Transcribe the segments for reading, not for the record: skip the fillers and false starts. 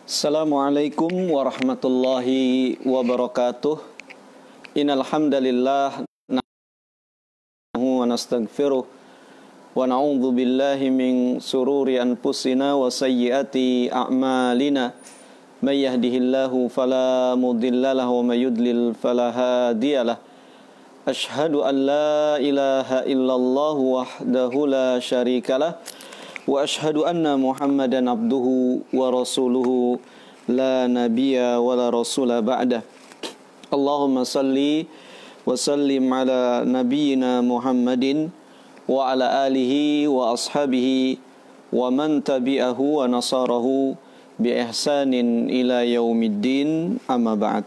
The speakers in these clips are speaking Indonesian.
Assalamualaikum warahmatullahi wabarakatuh. Innal hamdalillah nahmaduhu wa nastaghfiruh wa na'udzu billahi min sururi anfusina wa sayyiati a'malina. May yahdihillahu fala mudilla lahu wa may yudlil fala hadiyalah. Asyhadu an la ilaha illallah wahdahu la syarikalah wa asyhadu anna Muhammadan abduhu wa rasuluhu la nabiyya wa la rasula ba'dah. Allahumma salli wa sallim ala nabiyyina Muhammadin wa ala alihi wa ashabihi wa man tabi'ahu wa nasarahu bi ihsanin ila yaumiddin, amma ba'd.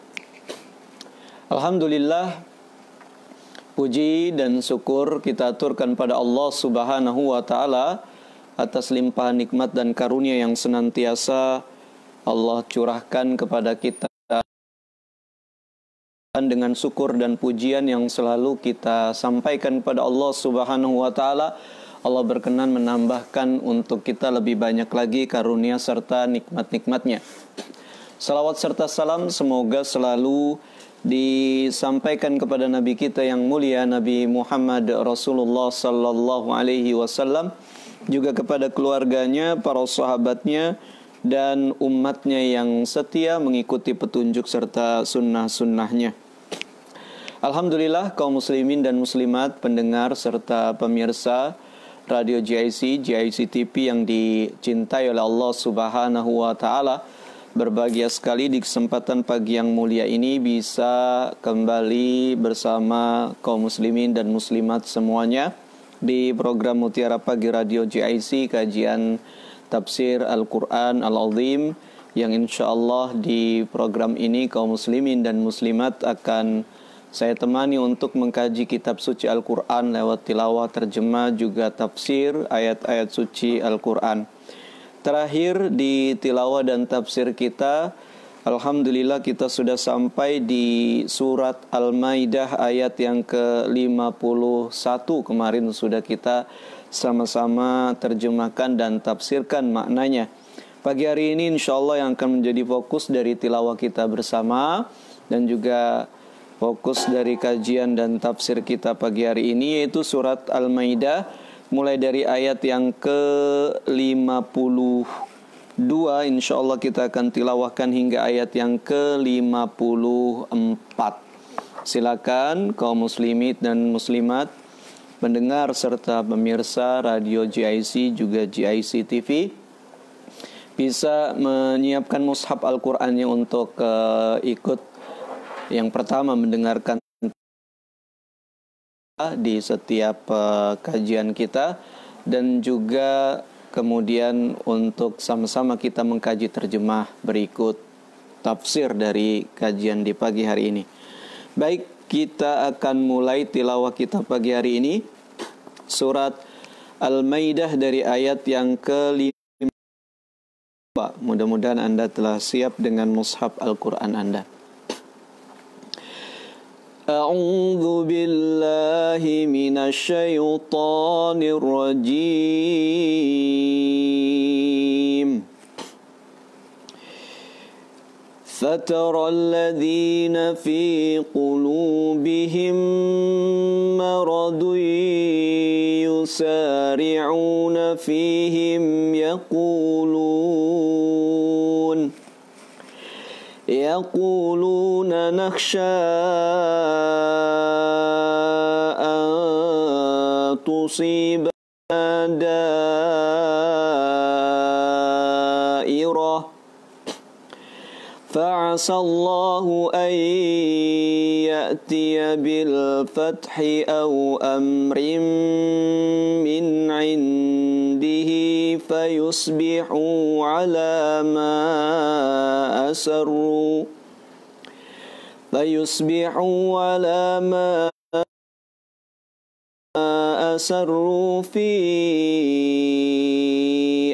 Alhamdulillah, puji dan syukur kita aturkan pada Allah Subhanahu wa taala atas limpahan nikmat dan karunia yang senantiasa Allah curahkan kepada kita, dengan syukur dan pujian yang selalu kita sampaikan kepada Allah Subhanahu wa taala. Allah berkenan menambahkan untuk kita lebih banyak lagi karunia serta nikmat-nikmatnya. Salawat serta salam semoga selalu disampaikan kepada Nabi kita yang mulia, Nabi Muhammad Rasulullah sallallahu alaihi wasallam, juga kepada keluarganya, para sahabatnya, dan umatnya yang setia mengikuti petunjuk serta sunnah-sunnahnya. Alhamdulillah, kaum muslimin dan muslimat, pendengar serta pemirsa Radio GIC TV yang dicintai oleh Allah Subhanahu wa taala, berbahagia sekali di kesempatan pagi yang mulia ini bisa kembali bersama kaum muslimin dan muslimat semuanya di program Mutiara Pagi Radio GIC, kajian tafsir Al-Quran Al-Azim, yang insyaAllah di program ini kaum muslimin dan muslimat akan saya temani untuk mengkaji kitab suci Al-Quran lewat tilawah, terjemah, juga tafsir ayat-ayat suci Al-Quran. Terakhir di tilawah dan tafsir kita, alhamdulillah kita sudah sampai di surat Al-Maidah ayat yang ke-51. Kemarin sudah kita sama-sama terjemahkan dan tafsirkan maknanya. Pagi hari ini insyaallah yang akan menjadi fokus dari tilawah kita bersama dan juga fokus dari kajian dan tafsir kita pagi hari ini, yaitu surat Al-Maidah mulai dari ayat yang ke-52. InsyaAllah kita akan tilawahkan hingga ayat yang ke-54. Silakan kaum muslimin dan muslimat, pendengar serta pemirsa Radio GIC juga GIC TV, bisa menyiapkan mushaf Al-Qur'annya untuk ikut yang pertama mendengarkan di setiap kajian kita, dan juga kemudian untuk sama-sama kita mengkaji terjemah berikut tafsir dari kajian di pagi hari ini. Baik, kita akan mulai tilawah kita pagi hari ini, surat Al-Maidah dari ayat yang ke-5. Mudah-mudahan Anda telah siap dengan mushaf Al-Quran Anda. A'udzu billahi minasy syaithanir rajim. فَتَرَى الَّذِينَ فِي قُلُوبِهِم مَّرَضٌ يُسَارِعُونَ فِيهِمْ يقولون نخشى أن تصيبنا دائرة فعسى الله أن يأتي بالفتح أو أمر من عنده فيصبحوا على ما أسروا في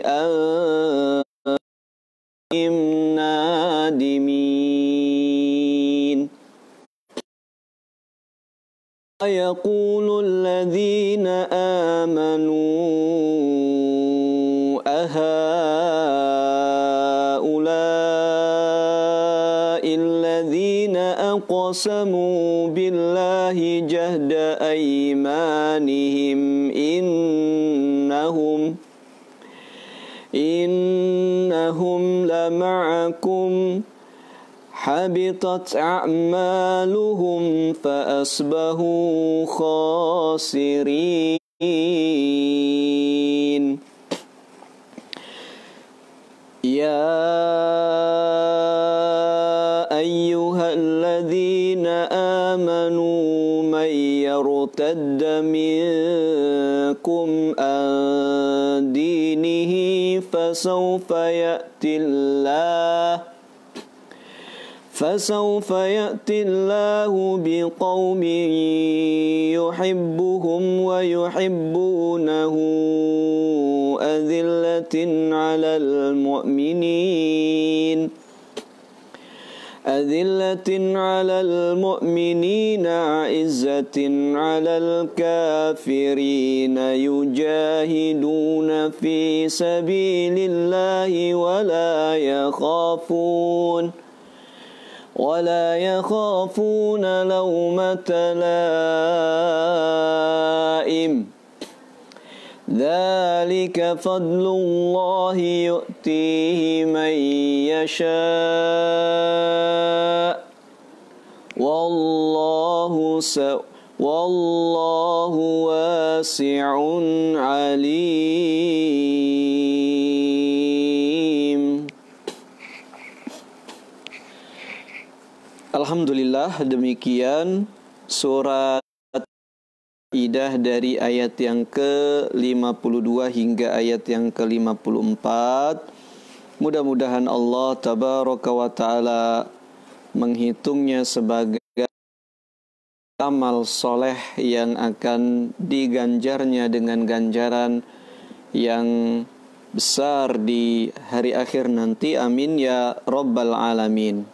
أنفسهم نادمين. ويقول الذين آمنوا أهؤلاء الذين أقسموا بالله جهد أيمانهم إنهم لمعكم حبطت أعمالهم فأصبحوا خاسرين يا أيها الذين آمنوا من يرتد منكم عن دينه فسوف يأتي الله بقوم يحبهم ويحبونه أذلة على المؤمنين عزة على الكافرين يجاهدون في سبيل الله ولا يخافون لومة لائم ذلك فضل الله يؤتيه من يشاء والله واسع عليم. Alhamdulillah, demikian surat Idah dari ayat yang ke-52 hingga ayat yang ke-54. Mudah-mudahan Allah tabaraka wa ta'ala menghitungnya sebagai amal soleh yang akan diganjarnya dengan ganjaran yang besar di hari akhir nanti. Amin ya rabbal alamin.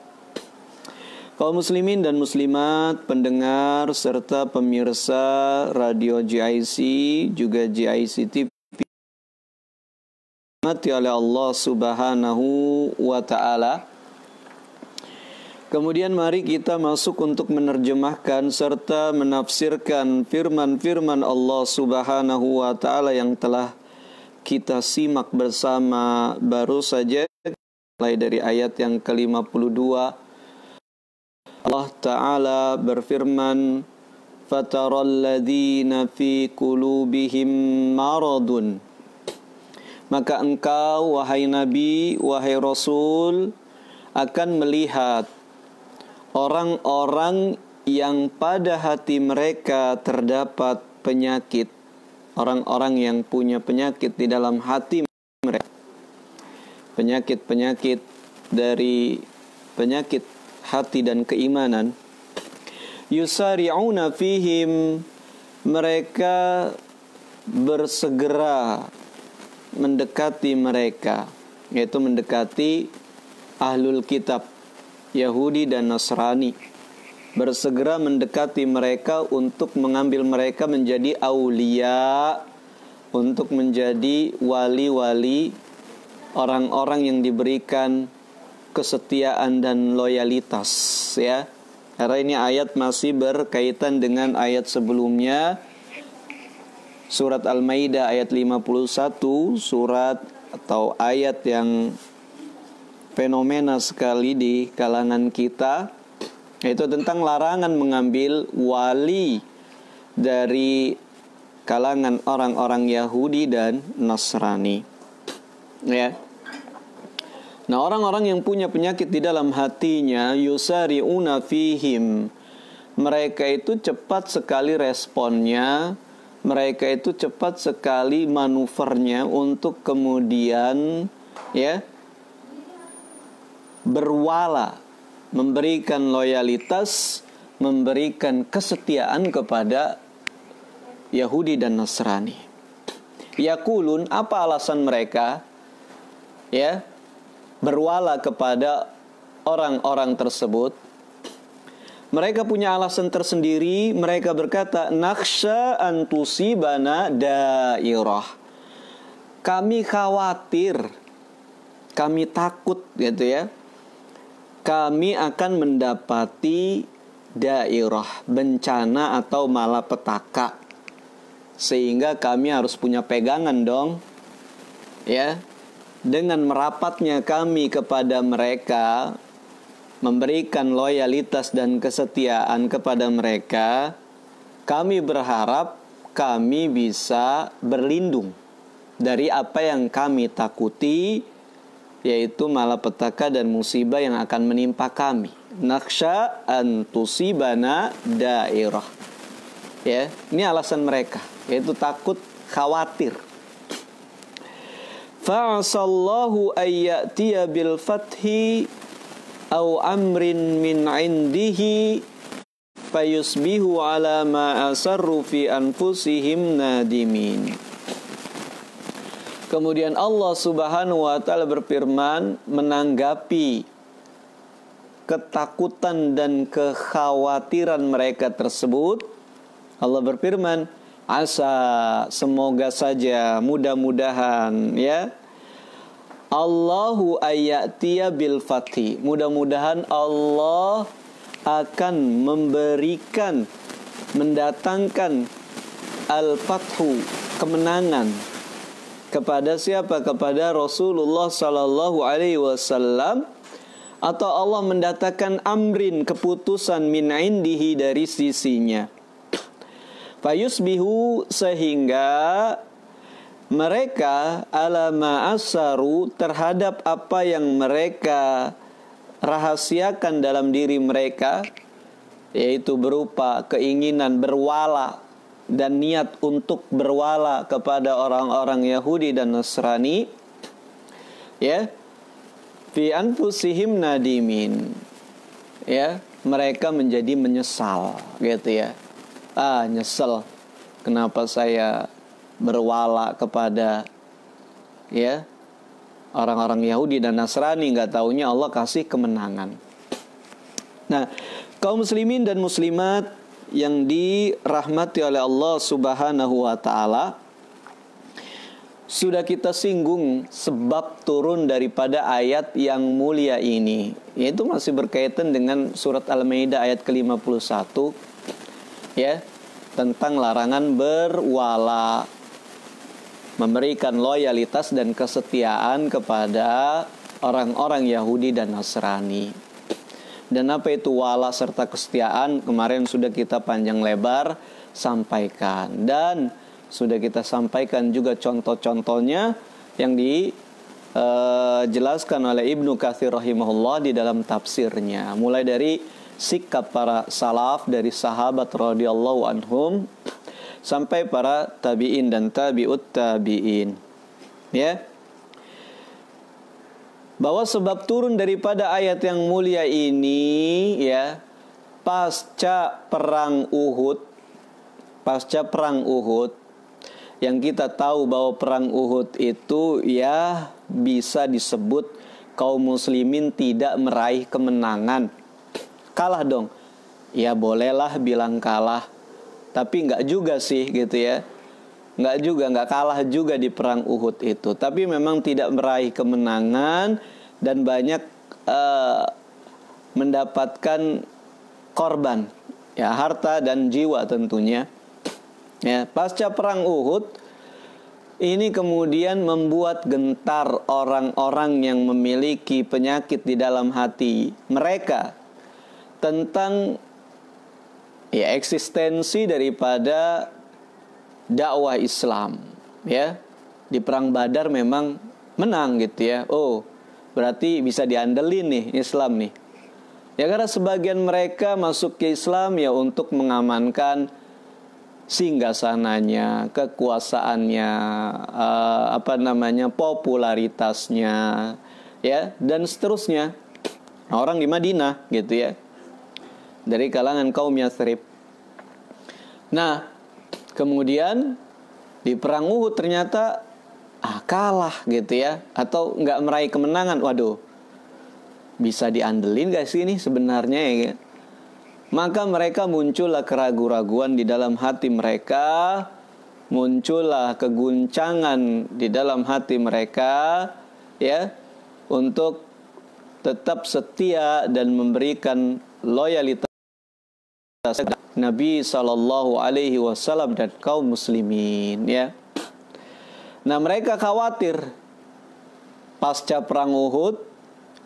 Kaum muslimin dan muslimat, pendengar serta pemirsa radio GIC, juga GIC TV, dirahmati oleh Allah Subhanahu wa ta'ala. Kemudian mari kita masuk untuk menerjemahkan serta menafsirkan firman-firman Allah Subhanahu wa ta'ala yang telah kita simak bersama baru saja, mulai dari ayat yang ke-52. Allah Ta'ala berfirman, فَتَرَى الَّذِينَ فِي قُلُوبِهِمْ مَرَضٌ. Maka engkau, wahai Nabi, wahai Rasul, akan melihat orang-orang yang pada hati mereka terdapat penyakit. Orang-orang yang punya penyakit di dalam hati mereka. Penyakit-penyakit dari penyakit hati dan keimanan. Yusari'una fihim, mereka bersegera mendekati mereka, yaitu mendekati ahlul kitab Yahudi dan Nasrani. Bersegera mendekati mereka untuk mengambil mereka menjadi aulia, untuk menjadi wali-wali, orang-orang yang diberikan kesetiaan dan loyalitas, ya. Karena ini ayat masih berkaitan dengan ayat sebelumnya, surat Al-Maidah ayat 51, surat atau ayat yang fenomena sekali di kalangan kita, yaitu tentang larangan mengambil wali dari kalangan orang-orang Yahudi dan Nasrani, ya. Nah, orang-orang yang punya penyakit di dalam hatinya, yusari'una fihim, mereka itu cepat sekali responnya, mereka itu cepat sekali manuvernya untuk kemudian, ya, berwala, memberikan loyalitas, memberikan kesetiaan kepada Yahudi dan Nasrani. Yaqulun, apa alasan mereka, ya, berwala kepada orang-orang tersebut? Mereka punya alasan tersendiri. Mereka berkata, nakhsha an tusibana dairah, kami khawatir, kami takut, gitu ya, kami akan mendapati dairah, bencana atau malapetaka. Sehingga kami harus punya pegangan dong. Ya. Dengan merapatnya kami kepada mereka, memberikan loyalitas dan kesetiaan kepada mereka, kami berharap kami bisa berlindung dari apa yang kami takuti, yaitu malapetaka dan musibah yang akan menimpa kami. Naksha an tusibana dairah. Ya, ini alasan mereka, yaitu takut, khawatir. Fa'asallahu ayyatiya bil fathi aw amrin min indihi fayusbihu ala ma asarru fi anfusihim nadimin. Kemudian Allah Subhanahu wa taala berfirman menanggapi ketakutan dan kekhawatiran mereka tersebut. Allah berfirman, asa, semoga saja, mudah-mudahan, ya, Allahu ayatiya bil fathi, mudah-mudahan Allah akan memberikan, mendatangkan al-fathu, kemenangan kepada siapa? Kepada Rasulullah sallallahu alaihi wasallam, atau Allah mendatangkan amrin, keputusan min indihi, dari sisinya. Fayusbihu, sehingga mereka ala ma asaru, terhadap apa yang mereka rahasiakan dalam diri mereka, yaitu berupa keinginan berwala dan niat untuk berwala kepada orang-orang Yahudi dan Nasrani, ya, fi anfusihim nadimin, ya, mereka menjadi menyesal, gitu ya. Nyesel, kenapa saya berwala kepada, ya, orang-orang Yahudi dan Nasrani, nggak taunya Allah kasih kemenangan. Nah, kaum muslimin dan muslimat yang dirahmati oleh Allah Subhanahu wa taala, sudah kita singgung sebab turun daripada ayat yang mulia ini, yaitu masih berkaitan dengan surat Al-Maidah ayat ke-51, ya, tentang larangan berwala, memberikan loyalitas dan kesetiaan kepada orang-orang Yahudi dan Nasrani. Dan apa itu wala serta kesetiaan, kemarin sudah kita panjang lebar sampaikan, dan sudah kita sampaikan juga contoh-contohnya yang dijelaskan oleh Ibnu Katsir rahimahullah di dalam tafsirnya, mulai dari sikap para salaf, dari sahabat radhiyallahu anhum sampai para tabi'in dan tabi'ut tabi'in, ya, bahwa sebab turun daripada ayat yang mulia ini, ya, pasca perang Uhud, yang kita tahu bahwa perang Uhud itu, ya, bisa disebut kaum muslimin tidak meraih kemenangan. Kalah dong. Ya bolehlah bilang kalah, tapi nggak juga sih, gitu ya. Nggak kalah juga di perang Uhud itu, tapi memang tidak meraih kemenangan dan banyak mendapatkan korban, ya, harta dan jiwa tentunya. Ya, pasca perang Uhud ini kemudian membuat gentar orang-orang yang memiliki penyakit di dalam hati mereka tentang, ya, eksistensi daripada dakwah Islam, ya. Di perang Badar memang menang, gitu ya. Oh, berarti bisa diandelin nih Islam nih. Ya, karena sebagian mereka masuk ke Islam ya untuk mengamankan singgasananya, kekuasaannya, popularitasnya, ya, dan seterusnya. Orang di Madinah, gitu ya, dari kalangan kaum Yathrib. Nah, kemudian di perang Uhud ternyata kalah, gitu ya, atau nggak meraih kemenangan. Waduh, bisa diandelin gak sih ini sebenarnya, ya? Maka mereka muncullah keraguan-raguan di dalam hati mereka, muncullah keguncangan di dalam hati mereka, ya, untuk tetap setia dan memberikan loyalitas Nabi Sallallahu Alaihi Wasallam dan kaum muslimin, ya. Nah, mereka khawatir pasca perang Uhud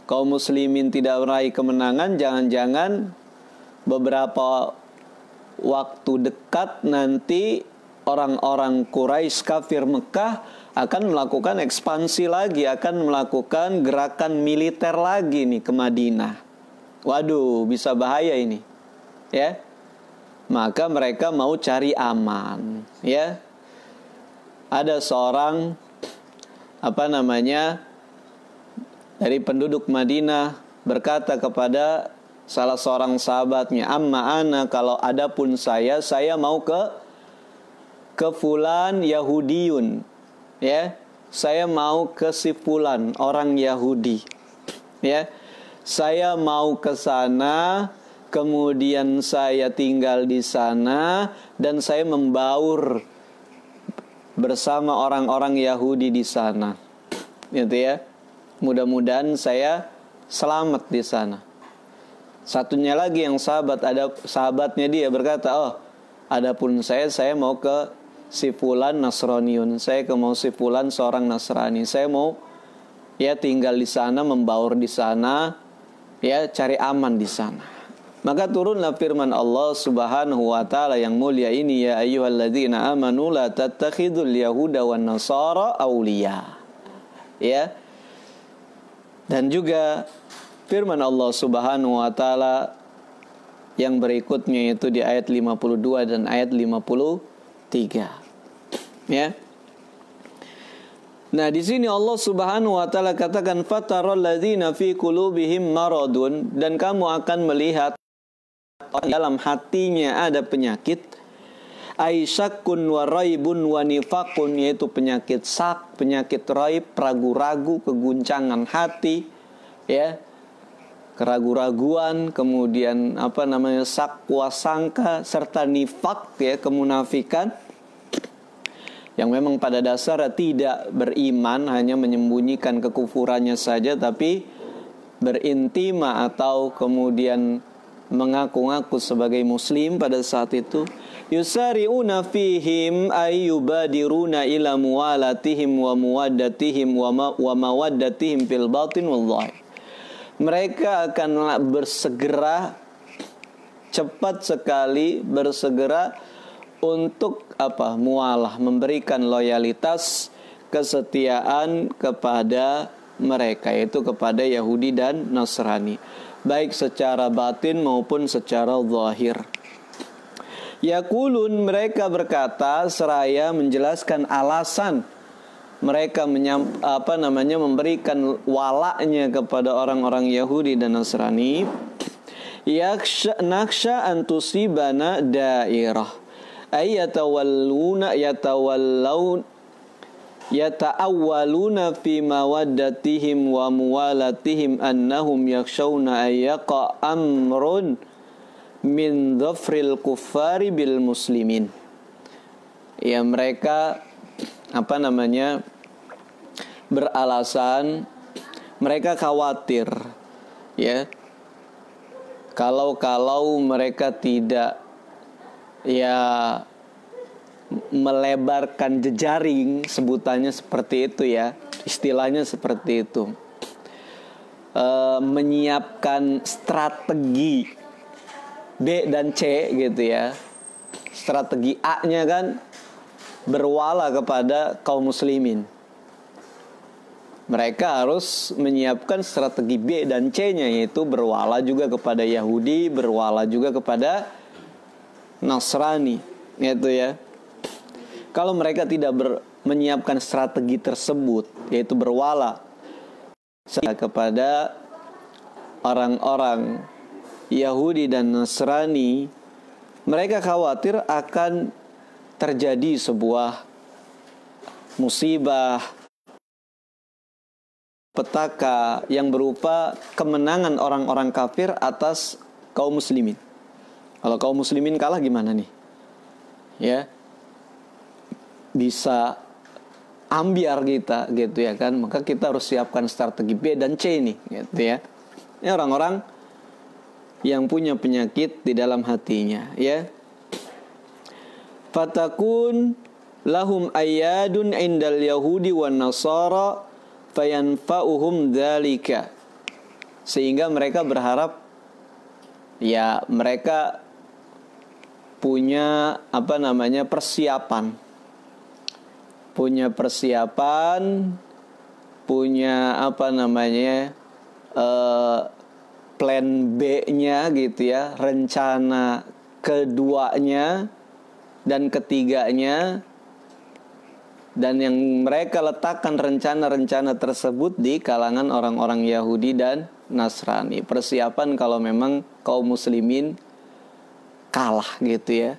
kaum muslimin tidak meraih kemenangan, jangan-jangan beberapa waktu dekat nanti orang-orang Quraisy kafir Mekah akan melakukan ekspansi lagi, akan melakukan gerakan militer lagi nih ke Madinah. Waduh, bisa bahaya ini, ya. Maka mereka mau cari aman, ya. Ada seorang dari penduduk Madinah berkata kepada salah seorang sahabatnya, "Amma ana, kalau adapun saya mau ke fulan Yahudiyun, ya. Saya mau ke si fulan orang Yahudi, ya. Saya mau ke sana, kemudian saya tinggal di sana dan saya membaur bersama orang-orang Yahudi di sana." Gitu ya. Mudah-mudahan saya selamat di sana. Satunya lagi yang sahabatnya dia berkata, "Oh, adapun saya mau ke si fulan Nasraniun. Saya mau si fulan seorang Nasrani. Saya mau ya tinggal di sana, membaur di sana, ya cari aman di sana." Maka turunlah firman Allah Subhanahu wa taala yang mulia ini, "Ya ayyuhalladzina amanu la tattakhidul yahuda wan nasara awliya." Ya. Dan juga firman Allah Subhanahu wa taala yang berikutnya itu di ayat 52 dan ayat 53. Ya. Nah, di sini Allah Subhanahu wa taala katakan, "Fataral ladzina fi qulubihim maradun," dan kamu akan melihat dalam hatinya ada penyakit, aisyakun wa raibun wa nifakun, yaitu penyakit sak, penyakit raib, ragu-ragu, keguncangan hati, ya, keragu-raguan, kemudian sakwa sangka, serta nifak, ya, kemunafikan, yang memang pada dasarnya tidak beriman, hanya menyembunyikan kekufurannya saja, tapi berintima atau kemudian mengaku-ngaku sebagai muslim pada saat itu. Yusari'una fihim ayyubadiruna ila muwalatihim wa muwaddatihim wa mawaddatihim fil batin wallahi. Mereka akan bersegera, cepat sekali bersegera untuk mualah, memberikan loyalitas, kesetiaan kepada mereka, yaitu kepada Yahudi dan Nasrani, baik secara batin maupun secara zahir. Yaqulun, mereka berkata seraya menjelaskan alasan mereka memberikan walaknya kepada orang-orang Yahudi dan Nasrani. Naksha an tusibana dairah yata'awwaluna fi mawaddatihim wa muwalatihim annahum yakshawna ayyaqa amrun min dhafril kuffari bil muslimin. Ya, mereka beralasan, mereka khawatir, ya, kalau mereka tidak melebarkan jejaring, sebutannya seperti itu, ya, istilahnya seperti itu, menyiapkan strategi B dan C gitu, ya. Strategi A-nya kan berwala kepada kaum muslimin. Mereka harus menyiapkan strategi B dan C-nya, yaitu berwala juga kepada Yahudi, berwala juga kepada Nasrani, gitu, ya. Kalau mereka tidak menyiapkan strategi tersebut, yaitu berwala kepada orang-orang Yahudi dan Nasrani, mereka khawatir akan terjadi sebuah musibah, petaka yang berupa kemenangan orang-orang kafir atas kaum muslimin. Kalau kaum muslimin kalah gimana nih? Ya, bisa ambiar kita, gitu, ya kan? Maka kita harus siapkan strategi B dan C nih, gitu, ya. Ini orang-orang yang punya penyakit di dalam hatinya, ya. Fatakun lahum ayyadun indal yahudi wan nasara fayanfa'uhum dzalika. Sehingga mereka berharap ya mereka punya persiapan. Punya plan B-nya gitu ya, rencana keduanya dan ketiganya, dan yang mereka letakkan rencana-rencana tersebut di kalangan orang-orang Yahudi dan Nasrani. Persiapan kalau memang kaum muslimin kalah gitu ya.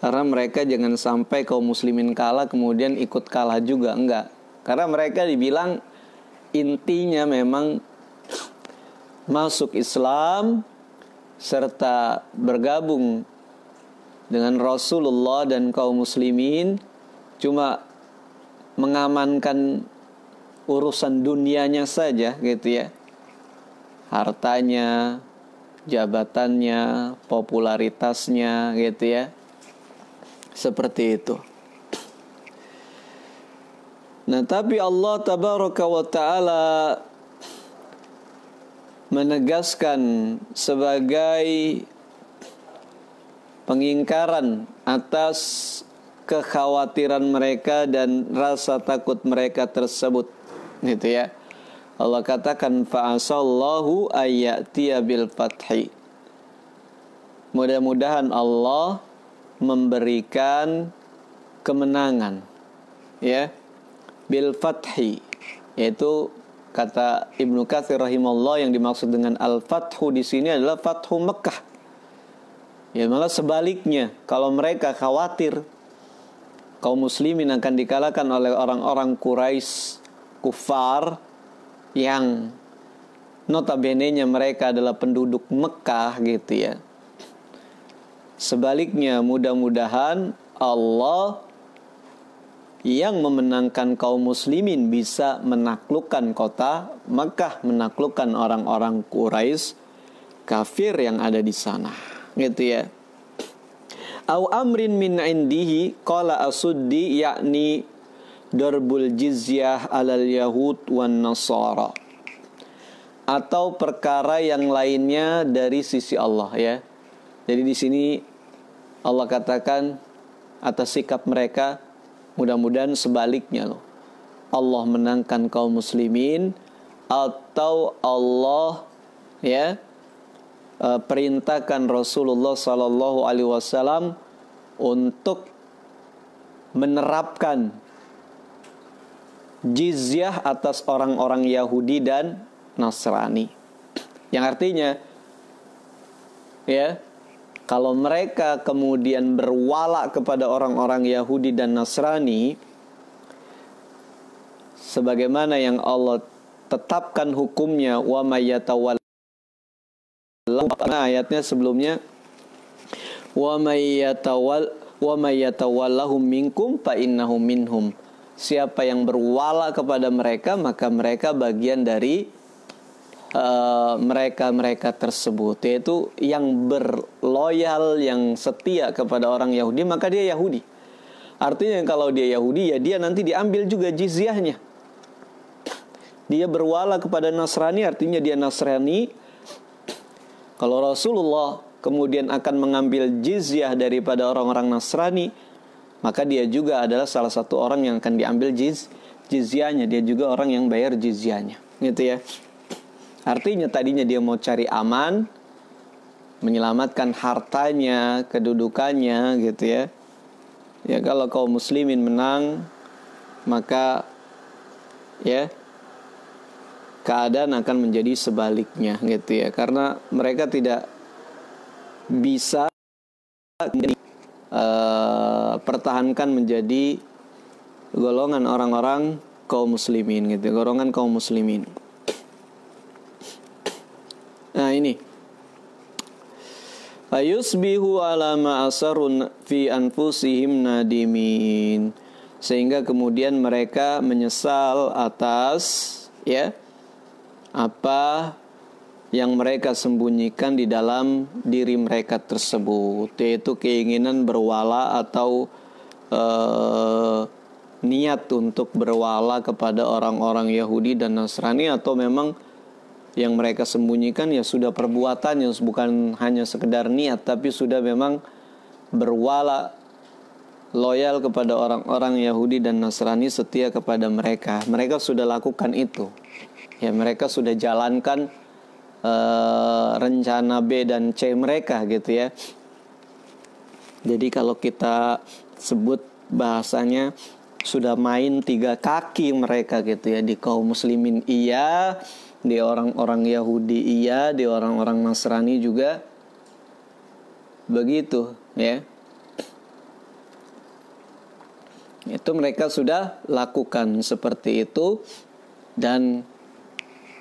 Karena mereka jangan sampai kaum muslimin kalah kemudian ikut kalah juga, enggak. Karena mereka dibilang intinya memang masuk Islam serta bergabung dengan Rasulullah dan kaum muslimin, cuma mengamankan urusan dunianya saja gitu ya. Hartanya, jabatannya, popularitasnya gitu ya. Seperti itu. Nah, tapi Allah tabaraka wa ta'ala menegaskan sebagai pengingkaran atas kekhawatiran mereka dan rasa takut mereka tersebut, gitu ya. Allah katakan fa'asallahu ayyatiya bil fathi. Mudah-mudahan Allah memberikan kemenangan, ya, bil fathi, yaitu kata Ibnu Katsir rahimahullah yang dimaksud dengan al-fathu di sini adalah fathu Mekah. Ya, malah sebaliknya, kalau mereka khawatir kaum muslimin akan dikalahkan oleh orang-orang Quraisy kufar yang notabene-nya mereka adalah penduduk Mekah gitu ya. Sebaliknya, mudah-mudahan Allah yang memenangkan kaum muslimin bisa menaklukkan kota Mekah, menaklukkan orang-orang Quraisy kafir yang ada di sana, gitu ya. Au amrin min indihi qala asuddi, yakni darbul jizyah alal yahud wan nasara. Atau perkara yang lainnya dari sisi Allah, ya. Jadi di sini Allah katakan atas sikap mereka, mudah-mudahan sebaliknya loh. Allah menangkan kaum muslimin, atau Allah ya perintahkan Rasulullah sallallahu alaihi wasallam untuk menerapkan jizyah atas orang-orang Yahudi dan Nasrani. Yang artinya ya, kalau mereka kemudian berwala kepada orang-orang Yahudi dan Nasrani, sebagaimana yang Allah tetapkan hukumnya, wa may yatawalla, ayatnya sebelumnya, wa may yatawallahum minkum fa innahum minhum. Siapa yang berwala kepada mereka, maka mereka bagian dari mereka tersebut, yaitu yang berloyal, yang setia kepada orang Yahudi, maka dia Yahudi. Artinya kalau dia Yahudi, ya dia nanti diambil juga jizyahnya. Dia berwala kepada Nasrani, artinya dia Nasrani. Kalau Rasulullah kemudian akan mengambil jizyah daripada orang-orang Nasrani, maka dia juga adalah salah satu orang yang akan diambil jizyahnya. Dia juga orang yang bayar jizyahnya, gitu ya. Artinya tadinya dia mau cari aman, menyelamatkan hartanya, kedudukannya, gitu ya. Ya, kalau kaum muslimin menang, maka ya keadaan akan menjadi sebaliknya, gitu ya. Karena mereka tidak bisa pertahankan menjadi golongan orang-orang kaum muslimin, gitu, golongan kaum muslimin. Nah ini, fayusbihu ala ma asarun fi anfusihim nadimin, sehingga kemudian mereka menyesal atas ya apa yang mereka sembunyikan di dalam diri mereka tersebut, yaitu keinginan berwala atau niat untuk berwala kepada orang-orang Yahudi dan Nasrani, atau memang yang mereka sembunyikan ya sudah perbuatannya, bukan hanya sekedar niat, tapi sudah memang berwala, loyal kepada orang-orang Yahudi dan Nasrani, setia kepada mereka. Mereka sudah lakukan itu. Ya, mereka sudah jalankan rencana B dan C mereka gitu ya. Jadi kalau kita sebut bahasanya sudah main 3 kaki mereka gitu ya. Di kaum muslimin iya, di orang-orang Yahudi iya, di orang-orang Nasrani juga begitu ya. Itu mereka sudah lakukan seperti itu, dan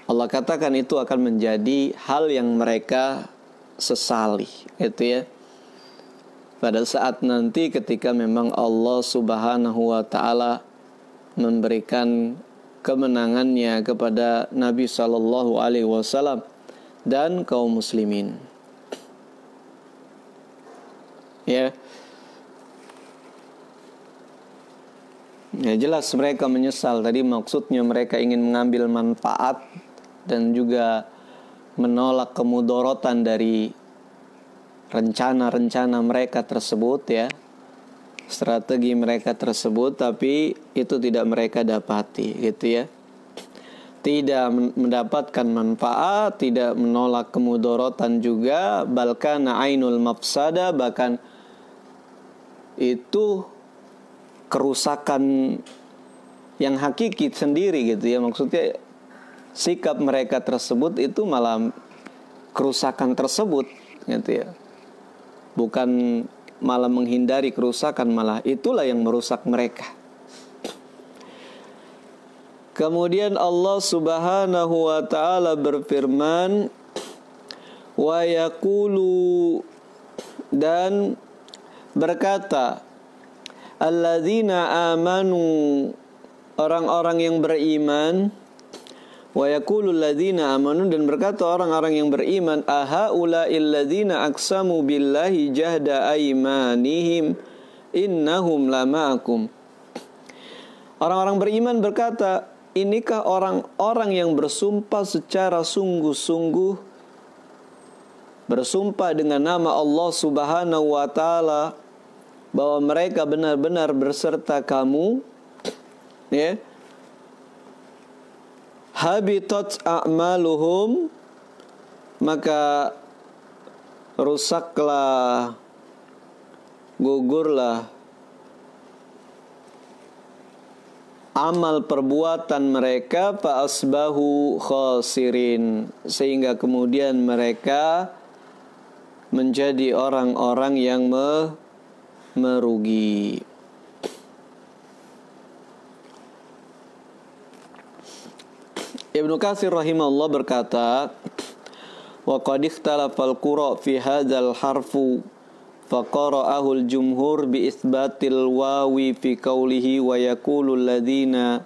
Allah katakan itu akan menjadi hal yang mereka sesali gitu ya. Pada saat nanti ketika memang Allah Subhanahu wa taala memberikan kemenangannya kepada Nabi sallallahu alaihi wasallam dan kaum muslimin. Ya. Ya jelas mereka menyesal. Tadi maksudnya mereka ingin mengambil manfaat dan juga menolak kemudorotan dari rencana-rencana mereka tersebut ya, strategi mereka tersebut, tapi itu tidak mereka dapati gitu ya. Tidak mendapatkan manfaat, tidak menolak kemudorotan juga, bahkan ainul mafsada, bahkan itu kerusakan yang hakiki sendiri gitu ya. Maksudnya sikap mereka tersebut itu malah kerusakan tersebut gitu ya. Bukan malah menghindari kerusakan, malah itulah yang merusak mereka. Kemudian Allah Subhanahu wa taala berfirman, wa yaqulu, dan berkata, alladzina amanu, orang-orang yang beriman, wa yaqulul ladzina amanu, dan berkata orang-orang yang beriman, ahaula'il ladzina aqsamu billahi jahda aymanihim innahum lama'akum. Orang-orang beriman berkata, inikah orang-orang yang bersumpah secara sungguh-sungguh, bersumpah dengan nama Allah Subhanahu wa taala bahwa mereka benar-benar berserta kamu, ya. Habitat a'maluhum, maka rusaklah, gugurlah amal perbuatan mereka, fa asbahu khasirin, sehingga kemudian mereka menjadi orang-orang yang merugi. Ibnu Katsir rahimahullah berkata, wa qad ikhtalafal qura fi hadzal harfu faqara'ahu al-jumhur bi itsbatil wawi fi qawlihi wa yaqulu alladhina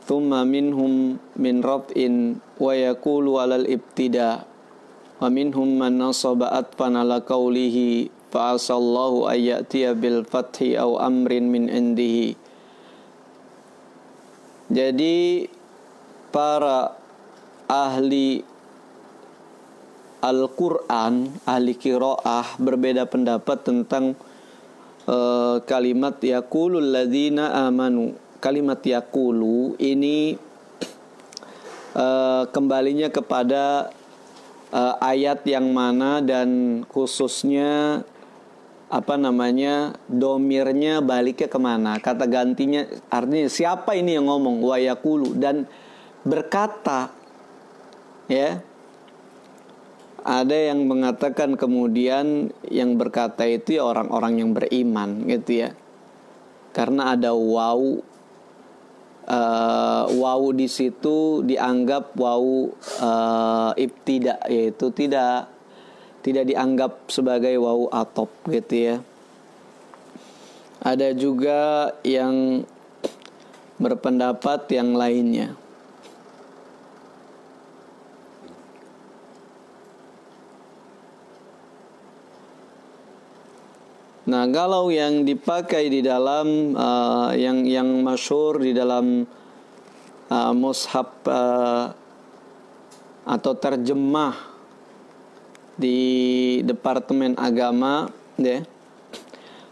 thumma minhum min raf'in wa yaqulu 'alal ibtida' wa minhum man nasaba atfan 'ala qawlihi fa asallahu ayyatiya bil fathi aw amrin min indihi. Jadi para ahli Al-Quran, ahli qiraah berbeda pendapat tentang kalimat yaqulul ladzina amanu. Kalimat yaqulu ini kembalinya kepada ayat yang mana, dan khususnya domirnya baliknya kemana, kata gantinya, artinya siapa ini yang ngomong, wa yaqulu, dan berkata ya. Ada yang mengatakan kemudian yang berkata itu ya orang-orang yang beriman gitu ya, karena ada waw di situ dianggap waw ibtida, yaitu tidak dianggap sebagai waw atop gitu ya. Ada juga yang berpendapat yang lainnya. Nah, kalau yang dipakai di dalam yang masyhur di dalam mushaf atau terjemah di Departemen Agama, ya,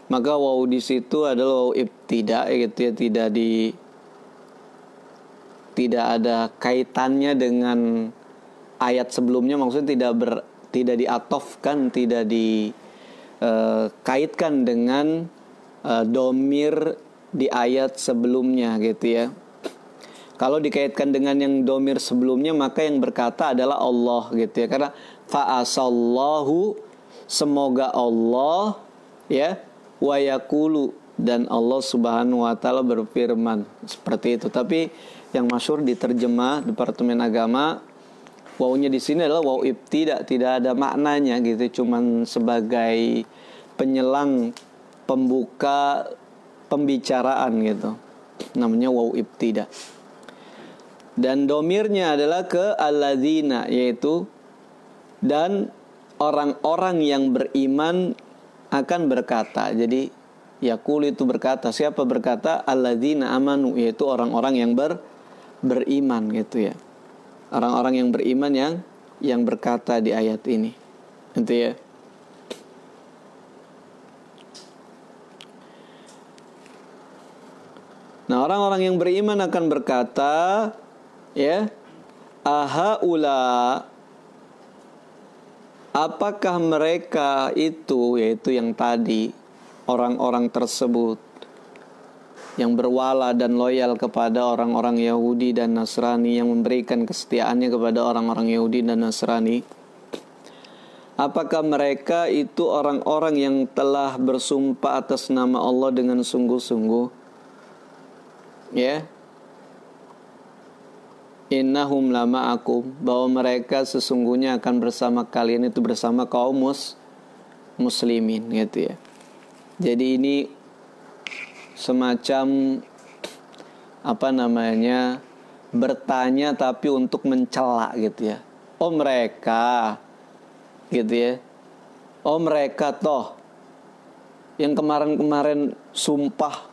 maka waw di situ adalah waw ibtida, gitu ya, tidak ada kaitannya dengan ayat sebelumnya, maksudnya tidak diatofkan, tidak dikaitkan dengan domir di ayat sebelumnya, gitu ya. Kalau dikaitkan dengan yang domir sebelumnya, maka yang berkata adalah Allah, gitu ya. Karena fa'asallahu, semoga Allah, ya, wa yaqulu, dan Allah Subhanahu wa taala berfirman, seperti itu. Tapi yang masyhur diterjemah Departemen Agama, wawnya di sini adalah waw ibtida, tidak ada maknanya, gitu, cuman sebagai penyelang pembuka pembicaraan, gitu. Namanya waw ibtida. Dan domirnya adalah ke alladzina, yaitu dan orang-orang yang beriman akan berkata. Jadi yaqul itu berkata. Siapa berkata? Alladzina amanu, yaitu orang-orang yang beriman, gitu ya. Orang-orang yang beriman yang berkata di ayat ini, gitu ya. Nah, orang-orang yang beriman akan berkata, ya, ahaula, apakah mereka itu, yaitu yang tadi, orang-orang tersebut yang berwala dan loyal kepada orang-orang Yahudi dan Nasrani, yang memberikan kesetiaannya kepada orang-orang Yahudi dan Nasrani, apakah mereka itu orang-orang yang telah bersumpah atas nama Allah dengan sungguh-sungguh, ya, innahum lama'akum, bahwa mereka sesungguhnya akan bersama kalian, itu bersama kaum muslimin, gitu ya. Jadi ini semacam bertanya tapi untuk mencela, gitu ya. Oh mereka, gitu ya. Oh mereka toh yang kemarin-kemarin sumpah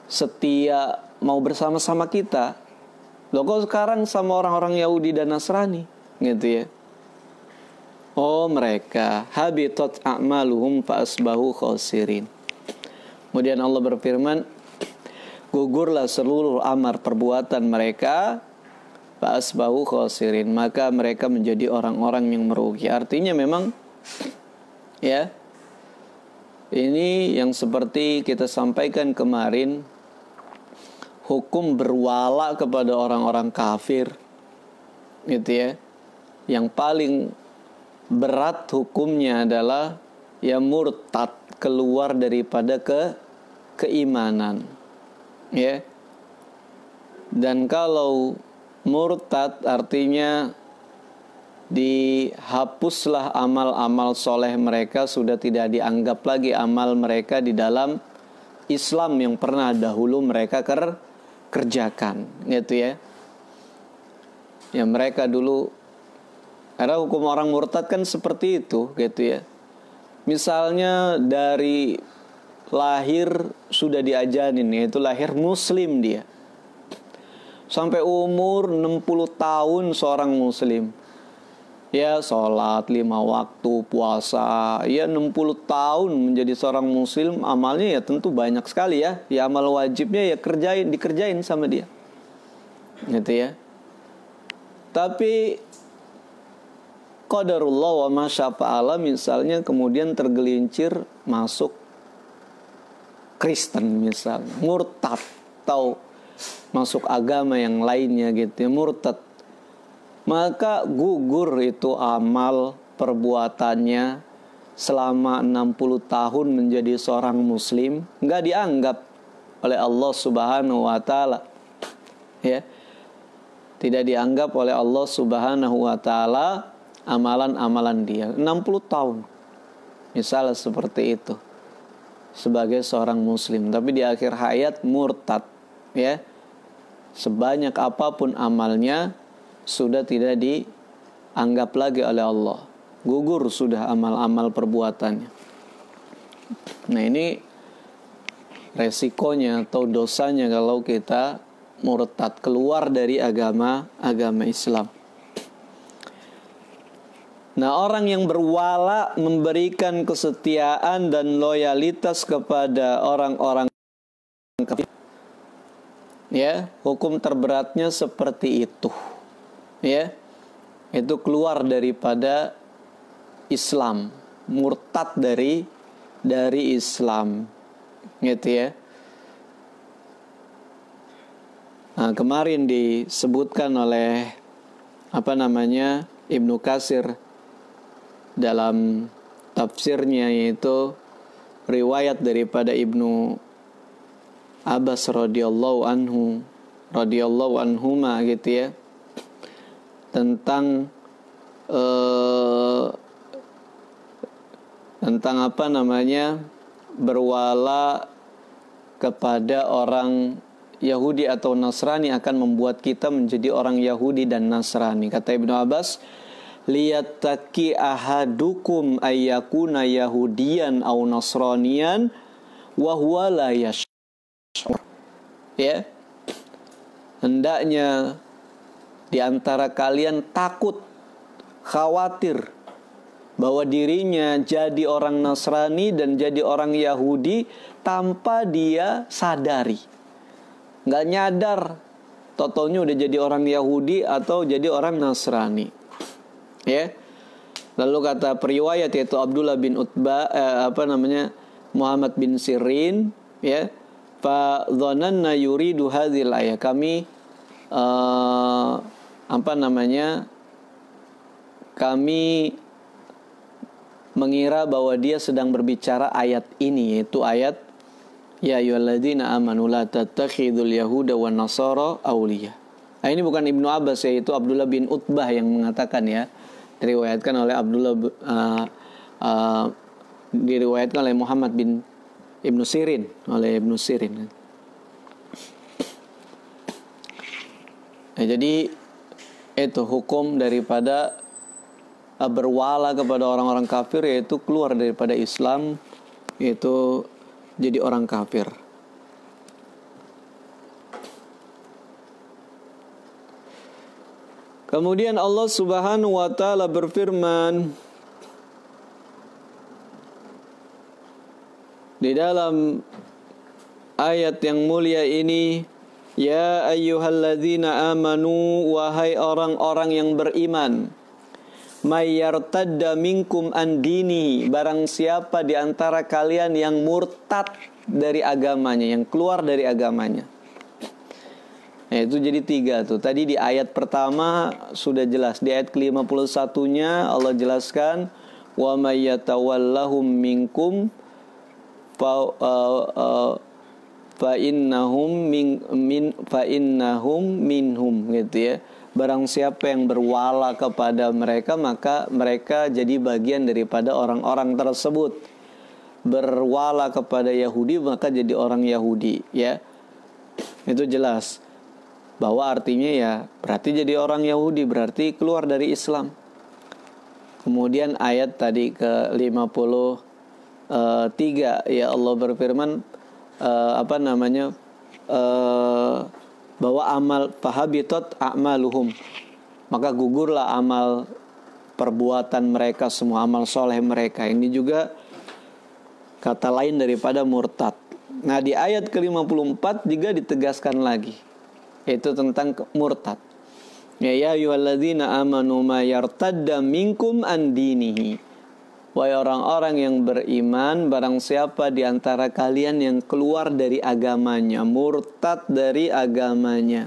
setia mau bersama-sama kita, loh kok sekarang sama orang-orang Yahudi dan Nasrani, gitu ya. Oh mereka, habitat a'maluhum fa asbahu khasirin. Kemudian Allah berfirman, gugurlah seluruh amal perbuatan mereka, fa asbahu khasirin, maka mereka menjadi orang-orang yang merugi. Artinya memang, ya, ini yang seperti kita sampaikan kemarin, hukum berwala kepada orang-orang kafir, gitu ya, yang paling berat hukumnya adalah ya murtad, keluar daripada keimanan, ya. Dan kalau murtad artinya dihapuslah amal-amal soleh mereka, sudah tidak dianggap lagi amal mereka di dalam Islam yang pernah dahulu mereka kerjakan, gitu ya. Ya mereka dulu, karena hukum orang murtad kan seperti itu, gitu ya. Misalnya dari lahir sudah diajarin, yaitu lahir muslim dia, sampai umur 60 tahun seorang muslim, ya sholat 5 waktu, puasa, ya 60 tahun menjadi seorang muslim, amalnya ya tentu banyak sekali ya. Ya amal wajibnya ya dikerjain sama dia, gitu ya. Tapi qadarullah wa ma syafa'ala, misalnya kemudian tergelincir masuk Kristen misalnya, murtad, atau masuk agama yang lainnya, gitu ya, murtad, maka gugur itu amal perbuatannya selama 60 tahun menjadi seorang muslim, nggak dianggap oleh Allah Subhanahu wa taala, ya. Tidak dianggap oleh Allah Subhanahu wa taala amalan-amalan dia 60 tahun misalnya seperti itu sebagai seorang muslim, tapi di akhir hayat murtad, ya. Sebanyak apapun amalnya sudah tidak dianggap lagi oleh Allah, gugur sudah amal-amal perbuatannya. Nah, ini resikonya atau dosanya kalau kita murtad, keluar dari agama Islam. Nah, orang yang berwala memberikan kesetiaan dan loyalitas kepada orang-orang kafir, ya, hukum terberatnya seperti itu. Ya. Itu keluar daripada Islam, murtad dari Islam. Gitu ya. Nah, kemarin disebutkan oleh Ibnu Katsir dalam tafsirnya, yaitu riwayat daripada Ibnu Abbas radhiyallahu anhuma gitu ya, tentang berwala kepada orang Yahudi atau Nasrani akan membuat kita menjadi orang Yahudi dan Nasrani. Kata Ibnu Abbas, liyattaqi ahadukum ayyakuna yahudiyan aw nasraniyan wa huwa la yash'ur. Ya. Hendaknya di antara kalian takut, khawatir bahwa dirinya jadi orang Nasrani dan jadi orang Yahudi tanpa dia sadari. Nggak nyadar, totalnya udah jadi orang Yahudi atau jadi orang Nasrani. Ya. Lalu kata periwayat, yaitu Abdullah bin Utbah, Muhammad bin Sirin, ya, fa dhananna yuridu hadhil ayah. Kami kami mengira bahwa dia sedang berbicara ayat ini, yaitu ayat ya ayyuhalladzina amanu la tattakhidul yahuda wan nasara awliya. Nah, ini bukan Ibnu Abbas, yaitu Abdullah bin Utbah yang mengatakan, ya. Diriwayatkan oleh diriwayatkan oleh Muhammad bin Ibnu Sirin, Nah, jadi itu hukum daripada berwala kepada orang-orang kafir, yaitu keluar daripada Islam, yaitu jadi orang kafir. Kemudian Allah Subhanahu wa taala berfirman di dalam ayat yang mulia ini, ya ayyuhalladzina amanu, wahai orang-orang yang beriman, may yartadda minkum an dinihi, barang siapa di antara kalian yang murtad dari agamanya, yang keluar dari agamanya. Nah, itu jadi 3 tuh. Tadi di ayat pertama sudah jelas. Di ayat ke-51-nya Allah jelaskan, wa may yatawallahum minkum fa innahum minhum, gitu ya. Barang siapa yang berwala kepada mereka, maka mereka jadi bagian daripada orang-orang tersebut. Berwala kepada Yahudi, maka jadi orang Yahudi, ya. Itu jelas. Bahwa artinya ya berarti jadi orang Yahudi, berarti keluar dari Islam. Kemudian ayat tadi ke-53, ya Allah berfirman bahwa amal fahabitat a'maluhum, maka gugurlah amal perbuatan mereka semua, amal soleh mereka. Ini juga kata lain daripada murtad. Nah, di ayat ke-54 juga ditegaskan lagi, yaitu tentang murtad. Ya ayyuhalladzina amanu ma yartadda minkum an dinihi, wahai orang-orang yang beriman, barang siapa di antara kalian yang keluar dari agamanya, murtad dari agamanya,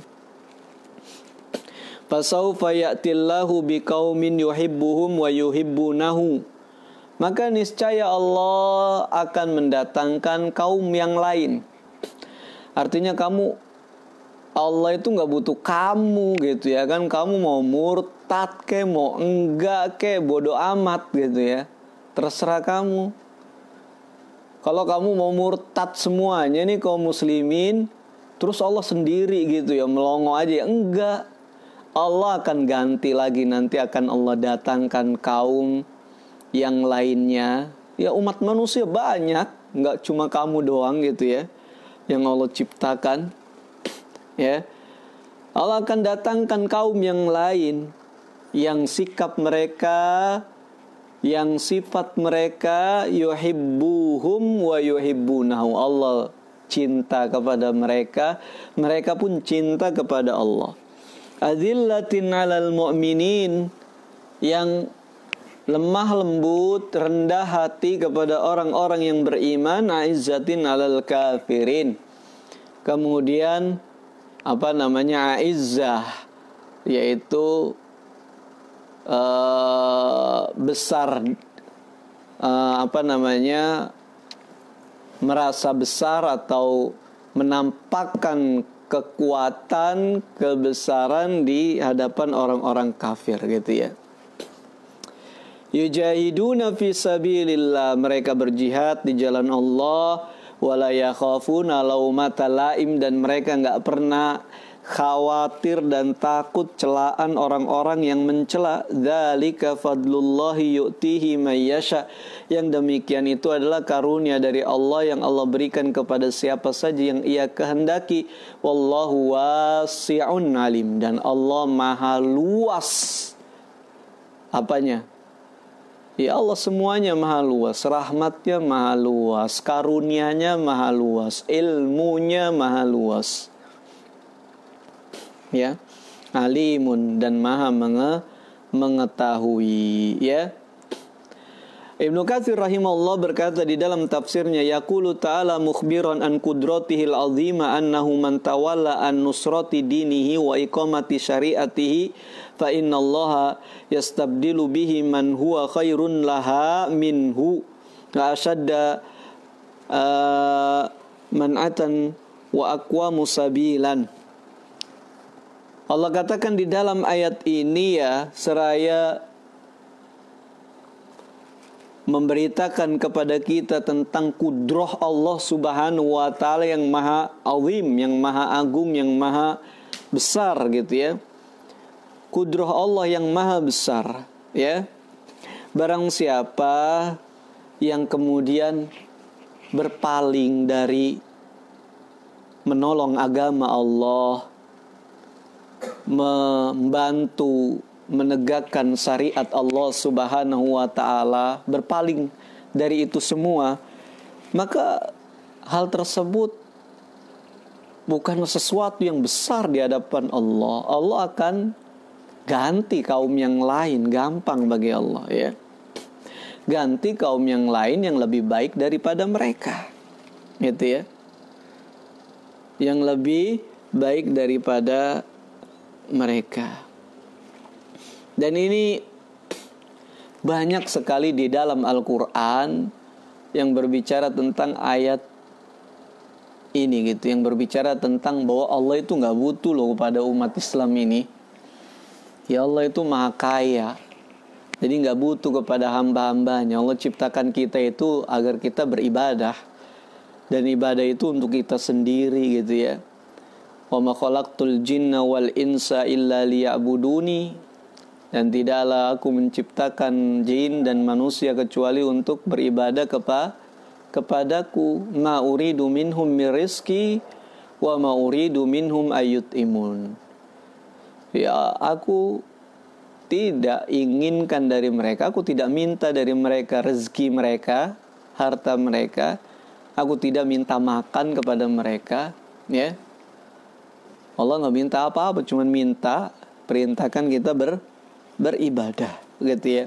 fasawfa ya'tillahu biqaumin yuhibbuhum wa yuhibbunahu, maka niscaya Allah akan mendatangkan kaum yang lain. Artinya Allah itu gak butuh kamu, gitu ya kan. Kamu mau murtad ke, mau enggak ke, bodoh amat, gitu ya. Terserah kamu. Kalau kamu mau murtad semuanya nih kaum muslimin, terus Allah sendiri gitu ya melongo aja, enggak. Allah akan ganti lagi, nanti akan Allah datangkan kaum yang lainnya, Ya umat manusia banyak, nggak cuma kamu doang gitu ya, yang Allah ciptakan. Ya, Allah akan datangkan kaum yang lain, yang sikap mereka, yang sifat mereka yuhibbuhum wa yuhibbunahu. Allah cinta kepada mereka, mereka pun cinta kepada Allah. Adzillatin 'alal mu'minin, yang lemah lembut, rendah hati kepada orang-orang yang beriman. Aizzatin 'alal kafirin. Kemudian aizzah, yaitu besar, merasa besar atau menampakkan kekuatan, kebesaran di hadapan orang-orang kafir gitu ya. Yujahiduna fi sabilillah, mereka berjihad di jalan Allah. Wala yakhafuna laumata laim, dan mereka enggak pernah khawatir dan takut celaan orang-orang yang mencela. Dzalika fadlullahi yu'tihi may yasha, yang demikian itu adalah karunia dari Allah yang Allah berikan kepada siapa saja yang Ia kehendaki. Wallahu wasi'un alim, dan Allah maha luas. Apanya? Ya Allah semuanya maha luas, rahmatnya maha luas, karunianya maha luas, ilmunya maha luas. Ya, alimun, dan maha mengetahui. Ya, Ibnu Katsir rahimahullah berkata di dalam tafsirnya, yaqulu ta'ala mukhbiran an qudratihil azima annahu man tawalla an nusrati dinihi wa iqamati syariatihi fa innallaha yastabdilu bihi man huwa khairun laha minhu wa asyadda man'atan wa aqwamu sabilan. Allah katakan di dalam ayat ini ya, seraya memberitakan kepada kita tentang kudrah Allah subhanahu wa ta'ala yang maha azim, yang maha agung, yang maha besar gitu ya. Kudrah Allah yang maha besar ya. Barang siapa yang kemudian berpaling dari menolong agama Allah, membantu menegakkan syariat Allah subhanahu wa ta'ala, berpaling dari itu semua, maka hal tersebut bukan sesuatu yang besar di hadapan Allah. Allah akan ganti kaum yang lain, gampang bagi Allah ya. Ganti kaum yang lain yang lebih baik daripada mereka, gitu ya, yang lebih baik daripada mereka. Dan ini banyak sekali di dalam Al-Quran yang berbicara tentang ayat ini gitu, yang berbicara tentang bahwa Allah itu gak butuh loh kepada umat Islam ini. Ya Allah itu maha kaya, jadi gak butuh kepada hamba-hambanya. Allah ciptakan kita itu agar kita beribadah, dan ibadah itu untuk kita sendiri gitu ya. Wa ma khalaqtul jinna wal insa illa liya'buduni, dan tidaklah aku menciptakan jin dan manusia kecuali untuk beribadah kepadaku. Ma uridu minhum min rizki wa ma uridu minhum ayyut'imun. Ya, aku tidak inginkan dari mereka, aku tidak minta dari mereka rezeki mereka, harta mereka. Aku tidak minta makan kepada mereka, ya. Allah nggak minta apa-apa, cuma minta perintahkan kita beribadah, gitu ya.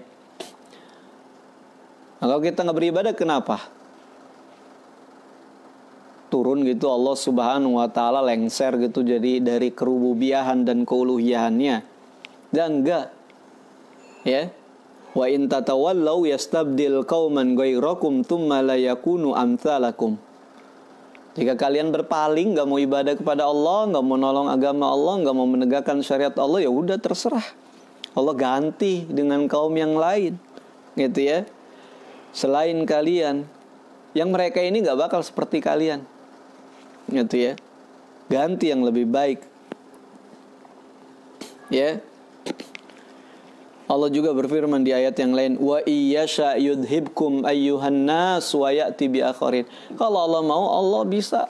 Nah, kalau kita nggak beribadah, kenapa? Turun gitu Allah subhanahu wa ta'ala, lengser gitu jadi dari kerububiyahan dan keuluhiyahannya. Dan enggak, ya. Wa in tatawallaw yastabdil qauman ghairakum tsumma la yakunu amsalakum. Jika kalian berpaling, gak mau ibadah kepada Allah, gak mau nolong agama Allah, gak mau menegakkan syariat Allah, ya udah terserah. Allah ganti dengan kaum yang lain, gitu ya. Selain kalian, yang mereka ini gak bakal seperti kalian, gitu ya. Ganti yang lebih baik, ya. Allah juga berfirman di ayat yang lain, wa iyyasha yudhibkum ayyuhan nas wa ya'ti bi akharin. Kalau Allah mau, Allah bisa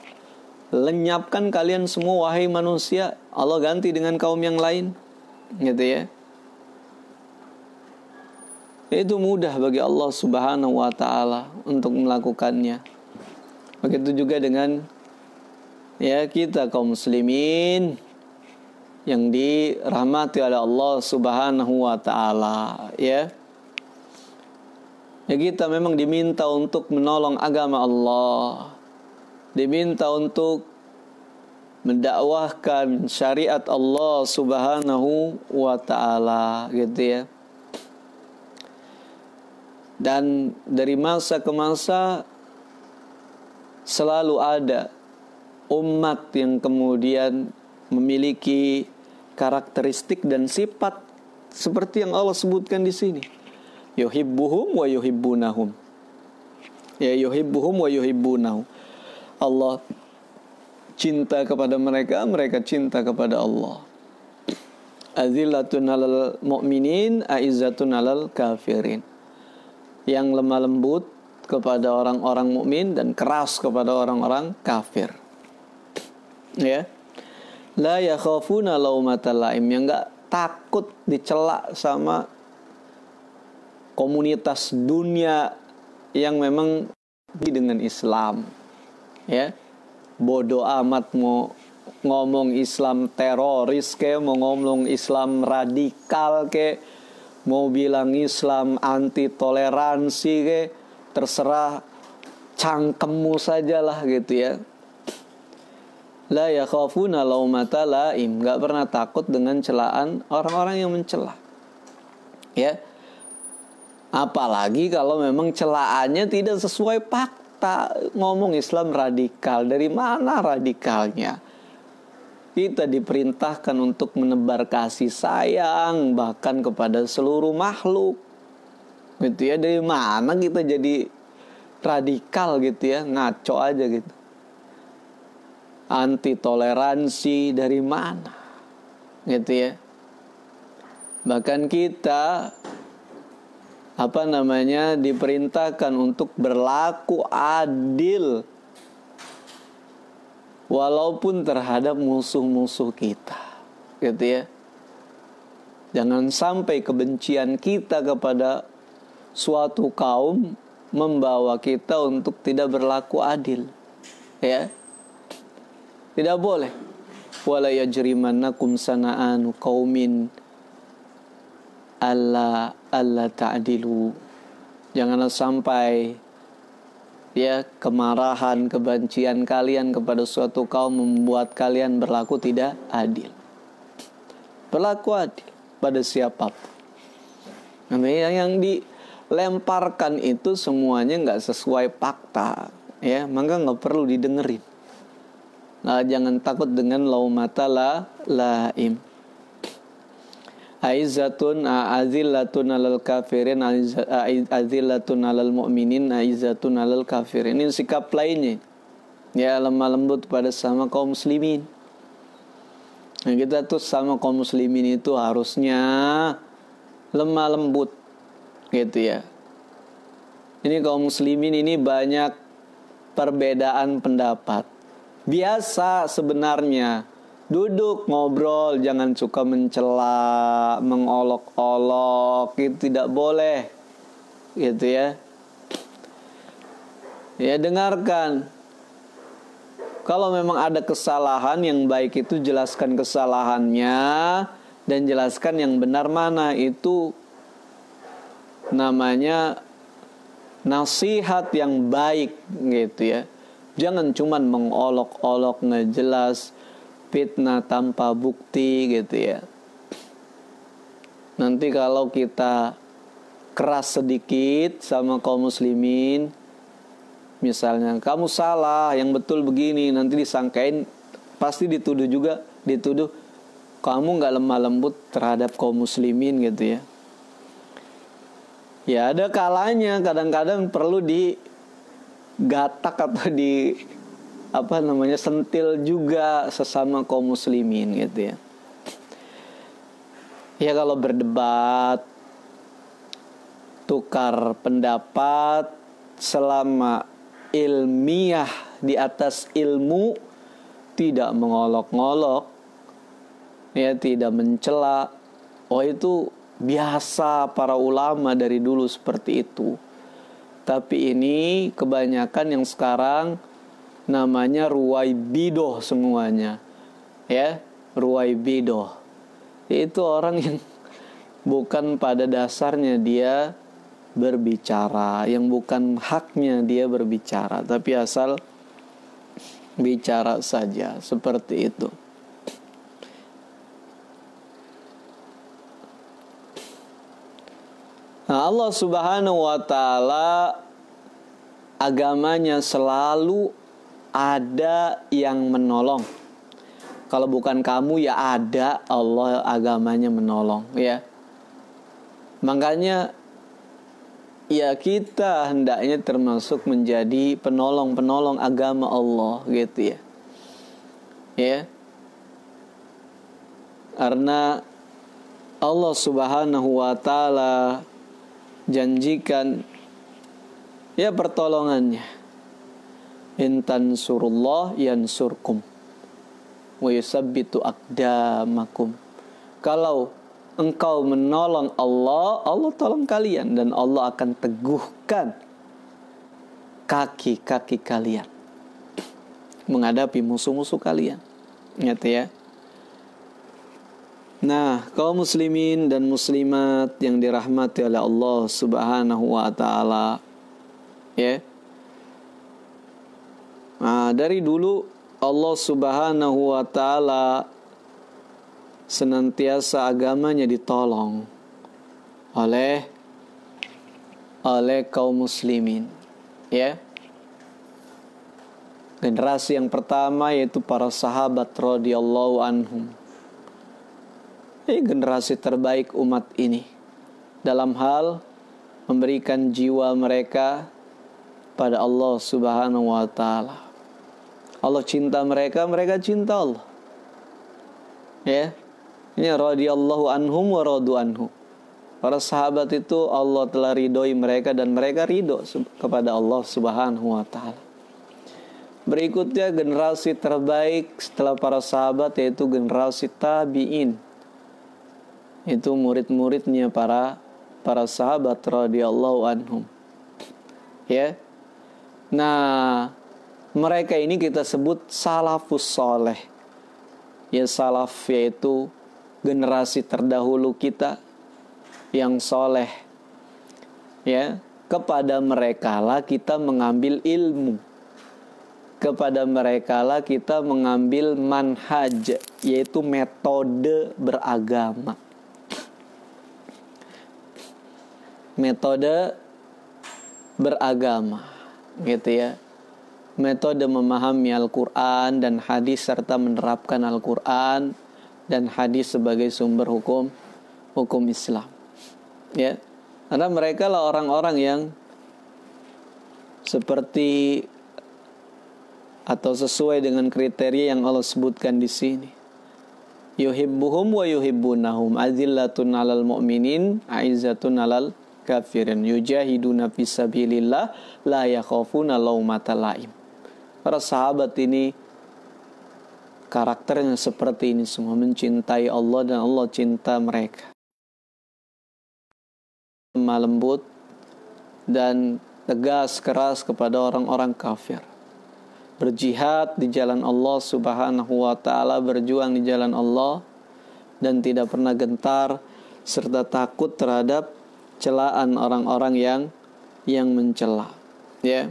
lenyapkan kalian semua wahai manusia, Allah ganti dengan kaum yang lain, gitu ya. Itu mudah bagi Allah Subhanahu wa taala untuk melakukannya. Begitu juga dengan ya kita kaum muslimin yang dirahmati oleh Allah Subhanahu wa taala, ya. Ya kita memang diminta untuk menolong agama Allah. Diminta untuk mendakwahkan syariat Allah Subhanahu wa taala, gitu ya. Dan dari masa ke masa selalu ada umat yang kemudian memiliki karakteristik dan sifat seperti yang Allah sebutkan di sini. Yuhibbuhum wa yuhibbunahum. Ya, yuhibbuhum wa yuhibbunahum. Allah cinta kepada mereka, mereka cinta kepada Allah. Azillatun 'alal mu'minin, aizzatun 'alal kafirin. Yang lemah lembut kepada orang-orang mukmin dan keras kepada orang-orang kafir. Ya. La yakhafuna laumatal laim, yang enggak takut dicela sama komunitas dunia yang memang dengan Islam. Ya. Bodoh amat mau ngomong Islam teroris kayak, mau ngomong Islam radikal kayak, mau bilang Islam anti toleransi kayak, terserah cangkemmu sajalah, gitu ya. La yakhafuna laumata laim, enggak pernah takut dengan celaan orang-orang yang mencela. Ya. Apalagi kalau memang celaannya tidak sesuai fakta. Ngomong Islam radikal, dari mana radikalnya? Kita diperintahkan untuk menebar kasih sayang bahkan kepada seluruh makhluk. Gitu ya, dari mana kita jadi radikal gitu ya, ngaco aja gitu. Anti toleransi dari mana? Gitu ya. Bahkan kita diperintahkan untuk berlaku adil walaupun terhadap musuh-musuh kita. Gitu ya. Jangan sampai kebencian kita kepada suatu kaum membawa kita untuk tidak berlaku adil. Ya. Tidak boleh. Wala yajrimannakum sana'anu qaumin alla ta'dilu. Janganlah sampai ya kemarahan, kebencian kalian kepada suatu kaum membuat kalian berlaku tidak adil. Berlaku adil pada siapapun. Nah, yang dilemparkan itu semuanya nggak sesuai fakta, ya, maka nggak perlu didengerin. Nah, jangan takut dengan laumata laim. Aizzatun azillatun 'alal kafirin, azillatun 'alal mu'minin, aizzatun 'alal kafirin. Ini sikap lainnya. Ya, lemah lembut pada sama kaum muslimin. Nah, kita tuh sama kaum muslimin itu harusnya lemah lembut, gitu ya. Ini kaum muslimin ini banyak perbedaan pendapat. Biasa sebenarnya, duduk ngobrol, jangan suka mencela, mengolok-olok, itu tidak boleh, gitu ya. Ya, dengarkan. Kalau memang ada kesalahan, yang baik itu jelaskan kesalahannya dan jelaskan yang benar mana. Itu namanya nasihat yang baik, gitu ya. Jangan cuman mengolok-olok, ngejelas, fitnah tanpa bukti, gitu ya. Nanti kalau kita keras sedikit sama kaum muslimin, misalnya kamu salah, yang betul begini, nanti disangkain, pasti dituduh kamu gak lemah lembut terhadap kaum muslimin, gitu ya. Ya, ada kalanya kadang-kadang perlu digatak atau sentil juga sesama kaum muslimin, gitu ya. Ya, kalau berdebat bertukar pendapat selama ilmiah di atas ilmu, tidak mengolok-ngolok, ya, tidak mencela. Oh, itu biasa para ulama dari dulu seperti itu. Tapi ini kebanyakan yang sekarang namanya ruwaibidoh semuanya, ya, ruwaibidoh. Itu orang yang bukan pada dasarnya dia berbicara, yang bukan haknya dia berbicara, tapi asal bicara saja, seperti itu. Nah, Allah Subhanahu wa ta'ala agamanya selalu ada yang menolong. Kalau bukan kamu, ya ada Allah agamanya menolong, ya. Makanya ya kita hendaknya termasuk menjadi penolong-penolong agama Allah, gitu ya. Ya. Karena Allah Subhanahu wa ta'ala janjikan ya pertolongannya. In tansurullah yansurkum wa yusabbitu aqdamakum. Kalau engkau menolong Allah, Allah tolong kalian, dan Allah akan teguhkan kaki-kaki kalian menghadapi musuh-musuh kalian. Ingat ya. Nah, kaum muslimin dan muslimat yang dirahmati oleh Allah Subhanahu wa ta'ala, ya. Nah, dari dulu Allah Subhanahu wa ta'ala senantiasa agamanya ditolong oleh kaum muslimin, ya. Generasi yang pertama yaitu para sahabat radhiyallahu anhum. Generasi terbaik umat ini dalam hal memberikan jiwa mereka pada Allah Subhanahu wa ta'ala. Allah cinta mereka, mereka cinta Allah. Ya. Ini radhiyallahu anhum wa radu anhu. Para sahabat itu Allah telah ridhoi mereka dan mereka ridho kepada Allah Subhanahu wa ta'ala. Berikutnya generasi terbaik setelah para sahabat yaitu generasi tabi'in. Itu murid-muridnya para sahabat radhiyallahu anhum. Ya. Nah, mereka ini kita sebut salafus soleh. Ya, salaf yaitu generasi terdahulu kita yang soleh. Ya, kepada merekalah kita mengambil ilmu. Kepada merekalah kita mengambil manhaj, yaitu metode beragama. Metode beragama, gitu ya. Metode memahami Al-Quran dan hadis serta menerapkan Al-Quran dan hadis sebagai sumber hukum Islam, ya. Karena mereka lah orang-orang yang seperti atau sesuai dengan kriteria yang Allah sebutkan di sini. Yuhibbuhum wa yuhibbunahum, azillatun 'alal mu'minin, a'izzatun 'alal kafirin, yujahiduna fisabilillah la yakhafuna laumata laim. Para sahabat ini karakternya seperti ini semua, mencintai Allah dan Allah cinta mereka. Lemah lembut dan tegas keras kepada orang-orang kafir. Berjihad di jalan Allah Subhanahu wa ta'ala, berjuang di jalan Allah, dan tidak pernah gentar serta takut terhadap celaan orang-orang yang mencela, ya.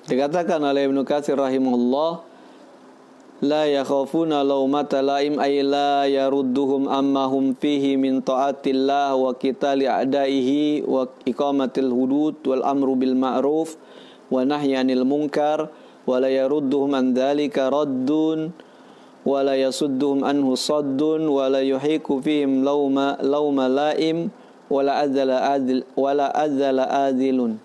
Dikatakan oleh Ibnu Katsir rahimahullah, la yakhafuna laumata laim ay la yarudduhum amma hum fihi min ta'atillah wa qitali a'daihi wa iqamatil hudud wal amru bil ma'ruf wa nahyi 'anil munkar wa la yarudduhum an dzalika raddun wa la yasudduhum anhu saddun wa la yuhiku fihim lauma laim wa la adzala adilun.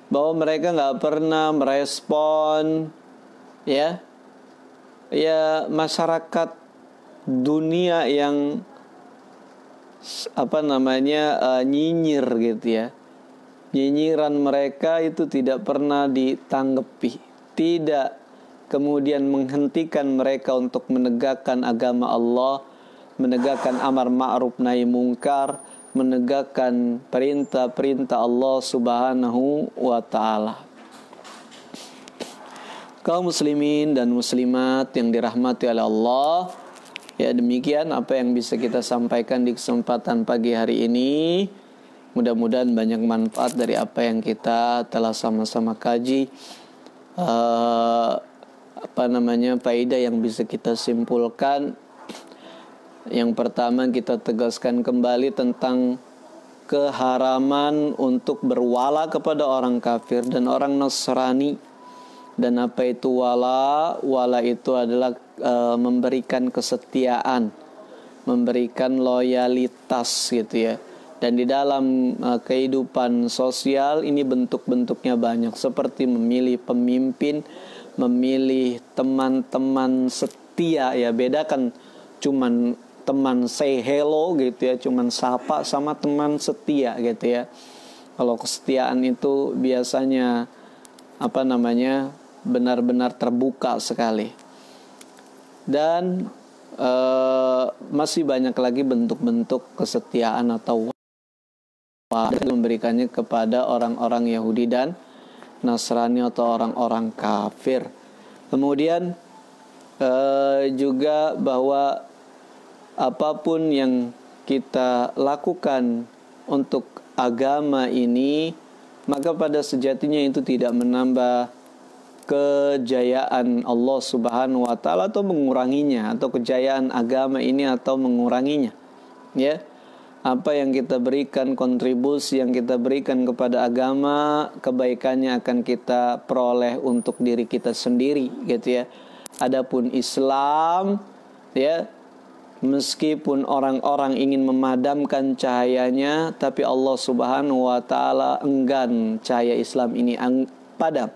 Bahwa mereka enggak pernah merespon, ya, ya masyarakat dunia yang nyinyir gitu ya. Nyinyiran mereka itu tidak pernah ditanggapi, tidak kemudian menghentikan mereka untuk menegakkan agama Allah, menegakkan amar ma'ruf nahi mungkar, menegakkan perintah-perintah Allah Subhanahu wa ta'ala. Kaum muslimin dan muslimat yang dirahmati oleh Allah, ya demikian apa yang bisa kita sampaikan di kesempatan pagi hari ini. Mudah-mudahan banyak manfaat dari apa yang kita telah sama-sama kaji. Faedah yang bisa kita simpulkan. Yang pertama, kita tegaskan kembali tentang keharaman untuk berwala kepada orang kafir dan orang Nasrani. Dan apa itu wala? Wala itu adalah memberikan kesetiaan, memberikan loyalitas gitu ya. Dan di dalam kehidupan sosial ini bentuk-bentuknya banyak, seperti memilih pemimpin, memilih teman-teman setia ya. Bedakan cuman teman say hello gitu ya, cuman sapa, sama teman setia gitu ya. Kalau kesetiaan itu biasanya benar-benar terbuka sekali. Dan masih banyak lagi bentuk-bentuk kesetiaan atau memberikannya kepada orang-orang Yahudi dan Nasrani atau orang-orang kafir. Kemudian juga bahwa apapun yang kita lakukan untuk agama ini, maka pada sejatinya itu tidak menambah kejayaan Allah Subhanahu wa ta'ala atau menguranginya, atau kejayaan agama ini atau menguranginya. Ya. Apa yang kita berikan, kontribusi yang kita berikan kepada agama, kebaikannya akan kita peroleh untuk diri kita sendiri gitu ya. Adapun Islam ya, meskipun orang-orang ingin memadamkan cahayanya, tapi Allah Subhanahu wa ta'ala enggan cahaya Islam ini padam.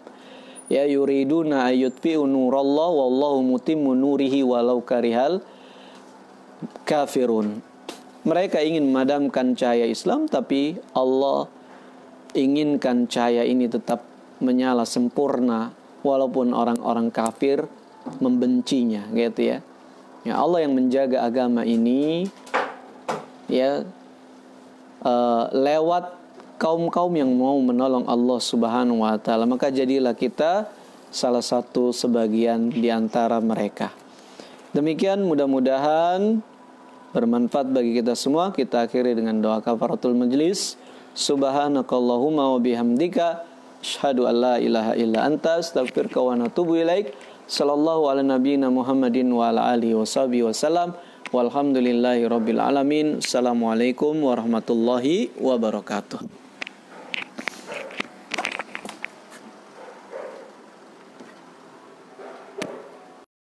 Ya, yuriduna ayyutfi'u nurallah wallahu mutimmu nurihi walau karihal kafirun. Mereka ingin memadamkan cahaya Islam, tapi Allah inginkan cahaya ini tetap menyala sempurna walaupun orang-orang kafir membencinya gitu ya. Ya, Allah yang menjaga agama ini ya lewat kaum-kaum yang mau menolong Allah Subhanahu wa ta'ala. Maka jadilah kita salah satu sebagian di antara mereka. Demikian, mudah-mudahan bermanfaat bagi kita semua. Kita akhiri dengan doa kafaratul majlis. Subhanakallahumma wa bihamdika asyhadu an la ilaha illa anta astaghfiruka wa atubu ilaik. Sallallahu ala nabiyyina Muhammadin wa ala alihi washabihi wasallam. Walhamdulillahi rabbil alamin. Assalamualaikum warahmatullahi wabarakatuh.